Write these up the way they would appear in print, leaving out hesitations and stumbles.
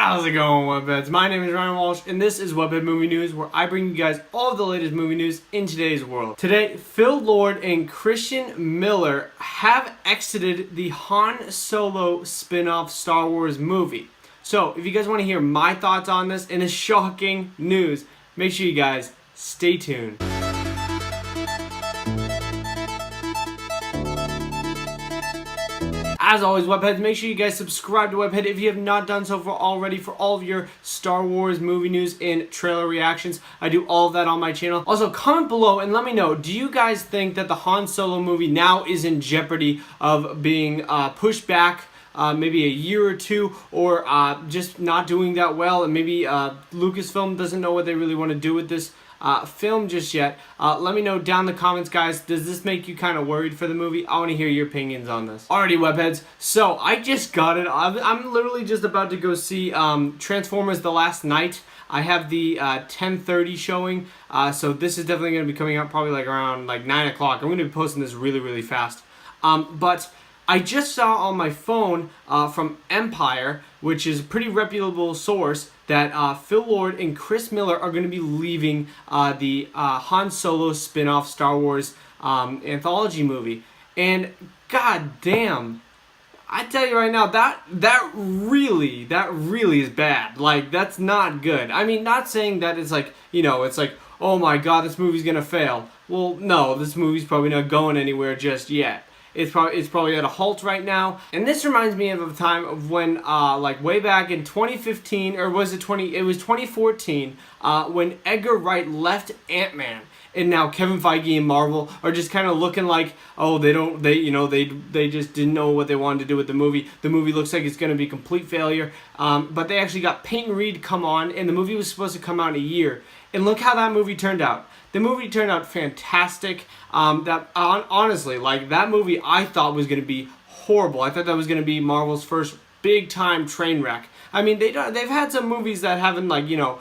How's it going, Webheads? My name is Ryan Walsh, and this is Webhead Movie News, where I bring you guys all of the latest movie news in today's world. Today, Phil Lord and Christian Miller have exited the Han Solo spin-off Star Wars movie. So, if you guys want to hear my thoughts on this and the shocking news, make sure you guys stay tuned. As always, Webheads, make sure you guys subscribe to Webhead if you have not done so already for all of your Star Wars movie news and trailer reactions. I do all of that on my channel. Also, comment below and let me know, do you guys think that the Han Solo movie now is in jeopardy of being pushed back maybe a year or two, or just not doing that well, and maybe Lucasfilm doesn't know what they really want to do with this film just yet? Let me know down in the comments, guys. Does this make you kind of worried for the movie? I want to hear your opinions on this. Alrighty, Webheads. So I just got it. I'm literally just about to go see Transformers: The Last Night. I have the 10:30 showing, so this is definitely going to be coming out probably like around like 9 o'clock. I'm going to be posting this really fast. But I just saw on my phone from Empire, which is a pretty reputable source, that Phil Lord and Chris Miller are going to be leaving the Han Solo spin-off Star Wars anthology movie. And god damn, I tell you right now, that really is bad. Like, that's not good. I mean, not saying that it's like, you know, it's like, oh my god, this movie's gonna fail. Well, no, this movie's probably not going anywhere just yet. It's probably at a halt right now. And this reminds me of a time of when, like way back in 2015, or was it it was 2014, when Edgar Wright left Ant-Man. And now Kevin Feige and Marvel are just kind of looking like, oh, they just didn't know what they wanted to do with the movie. The movie looks like it's going to be a complete failure. But they actually got Peyton Reed come on, and the movie was supposed to come out in a year. And look how that movie turned out. The movie turned out fantastic. Honestly, like, that movie I thought was going to be horrible. I thought that was going to be Marvel's first big-time train wreck. I mean, they've had some movies that haven't, like, you know,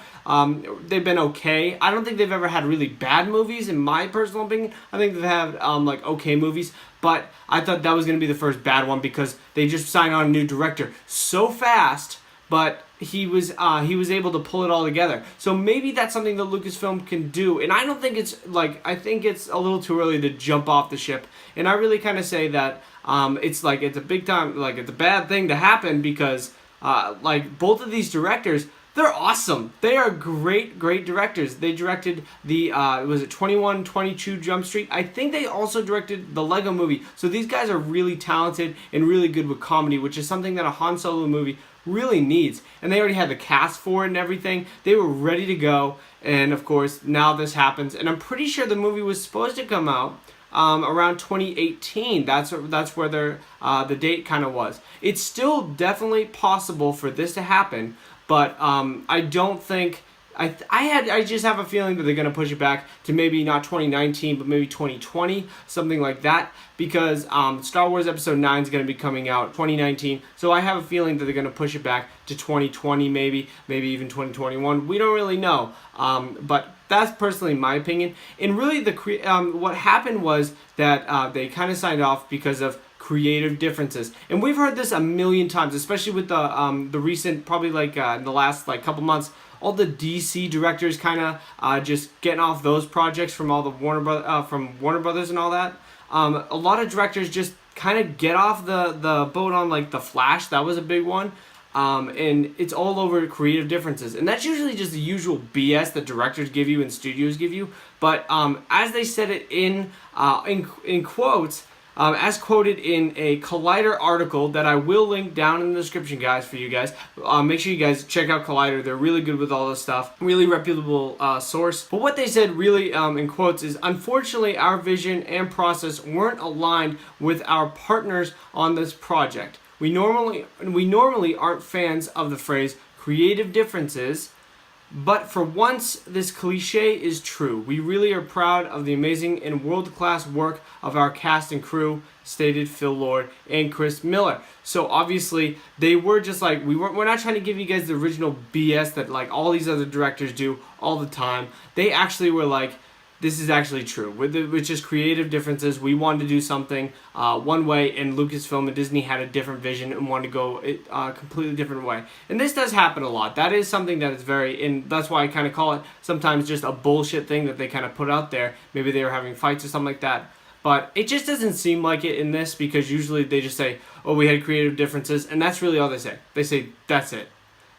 they've been okay. I don't think they've ever had really bad movies, in my personal opinion. I think they've had, like, okay movies. But I thought that was going to be the first bad one because they just signed on a new director so fast, but he was able to pull it all together. So maybe that's something that Lucasfilm can do. And I don't think it's, like, I think it's a little too early to jump off the ship. And I really kind of say that it's like, it's a big time, like, it's a bad thing to happen because like, both of these directors, they're awesome. They are great directors. They directed the, was it 2122 Jump Street? I think they also directed the Lego movie. So these guys are really talented and really good with comedy, which is something that a Han Solo movie really needs. And they already had the cast for it and everything. They were ready to go. And of course, now this happens. And I'm pretty sure the movie was supposed to come out around 2018. That's where the date kind of was. It's still definitely possible for this to happen, but I don't think. I just have a feeling that they're going to push it back to maybe not 2019, but maybe 2020, something like that, because Star Wars Episode 9 is going to be coming out 2019, so I have a feeling that they're going to push it back to 2020, maybe even 2021. We don't really know, but that's personally my opinion. And really, what happened was that they kind of signed off because of creative differences, and we've heard this a million times, especially with the recent, probably like in the last like couple months, all the DC directors kind of just getting off those projects from all the Warner Brothers and all that. A lot of directors just kind of get off the boat on, like, The Flash. That was a big one. And it's all over creative differences, and that's usually just the usual BS that directors give you and studios give you. But as they said it in quotes, as quoted in a Collider article that I will link down in the description, guys, for you guys. Make sure you guys check out Collider. They're really good with all this stuff. Really reputable source. But what they said really in quotes is, unfortunately, our vision and process weren't aligned with our partners on this project. We normally aren't fans of the phrase creative differences, but for once this cliche is true. We really are proud of the amazing and world-class work of our cast and crew, stated Phil Lord and Chris Miller. So obviously they were just like, we're not trying to give you guys the original BS that like all these other directors do all the time. They actually were like, this is actually true. With just creative differences, we wanted to do something one way, and Lucasfilm and Disney had a different vision and wanted to go a completely different way. And this does happen a lot. That is something that is and that's why I kind of call it sometimes just a bullshit thing that they kind of put out there. Maybe they were having fights or something like that. But it just doesn't seem like it in this, because usually they just say, oh, we had creative differences, and that's really all they say. They say, that's it.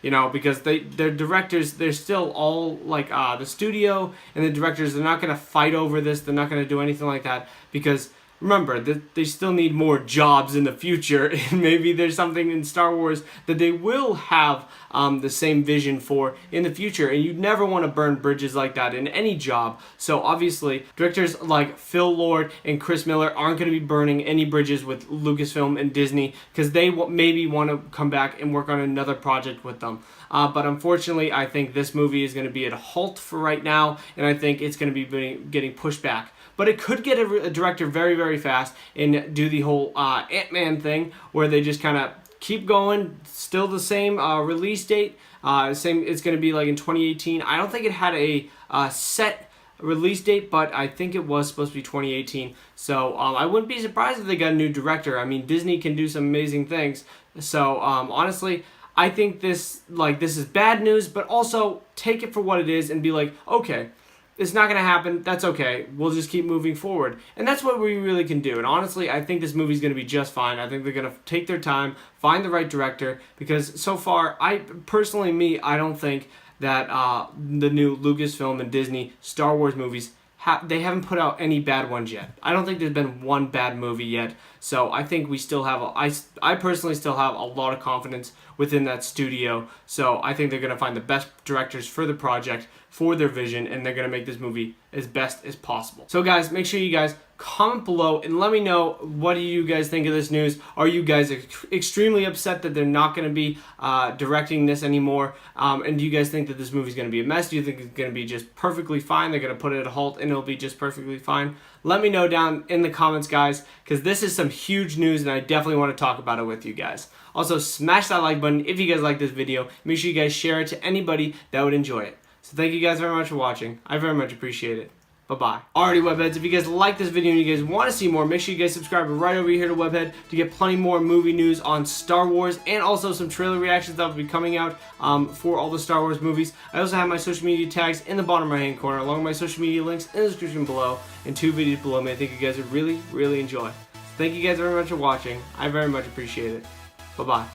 You know, because their directors, they're still all like the studio and the directors, they're not going to fight over this. They're not going to do anything like that, because remember, they still need more jobs in the future, and maybe there's something in Star Wars that they will have the same vision for in the future, and you never want to burn bridges like that in any job. So obviously, directors like Phil Lord and Chris Miller aren't going to be burning any bridges with Lucasfilm and Disney, because they maybe want to come back and work on another project with them. But unfortunately, I think this movie is going to be at a halt for right now, and I think it's going to be getting pushed back. But it could get a director very, very fast and do the whole Ant-Man thing, where they just kind of keep going, still the same release date. Same, it's going to be like in 2018. I don't think it had a set release date, but I think it was supposed to be 2018. So I wouldn't be surprised if they got a new director. I mean, Disney can do some amazing things. So honestly, I think this is bad news, but also take it for what it is and be like, okay, it's not going to happen. That's okay. We'll just keep moving forward. And that's what we really can do. And honestly, I think this movie's going to be just fine. I think they're going to take their time, find the right director, because so far, I don't think that the new Lucasfilm and Disney Star Wars movies, they haven't put out any bad ones yet. I don't think there's been one bad movie yet. So I think we still have, I personally still have a lot of confidence within that studio. So I think they're going to find the best directors for the project, for their vision, and they're going to make this movie as best as possible. So guys, make sure you guys comment below and let me know, what do you guys think of this news? Are you guys extremely upset that they're not going to be directing this anymore? And do you guys think that this movie is going to be a mess? Do you think it's going to be just perfectly fine? They're going to put it at a halt and it'll be just perfectly fine? Let me know down in the comments, guys, because this is some huge news and I definitely want to talk about it with you guys. Also, smash that like button if you guys like this video. Make sure you guys share it to anybody that would enjoy it. So thank you guys very much for watching. I very much appreciate it. Bye-bye. Alrighty, Webheads, if you guys like this video and you guys want to see more, make sure you guys subscribe right over here to Webhead to get plenty more movie news on Star Wars, and also some trailer reactions that will be coming out for all the Star Wars movies. I also have my social media tags in the bottom right-hand corner, along with my social media links in the description below, and 2 videos below me I think you guys would really, really enjoy. So thank you guys very much for watching. I very much appreciate it. Bye-bye.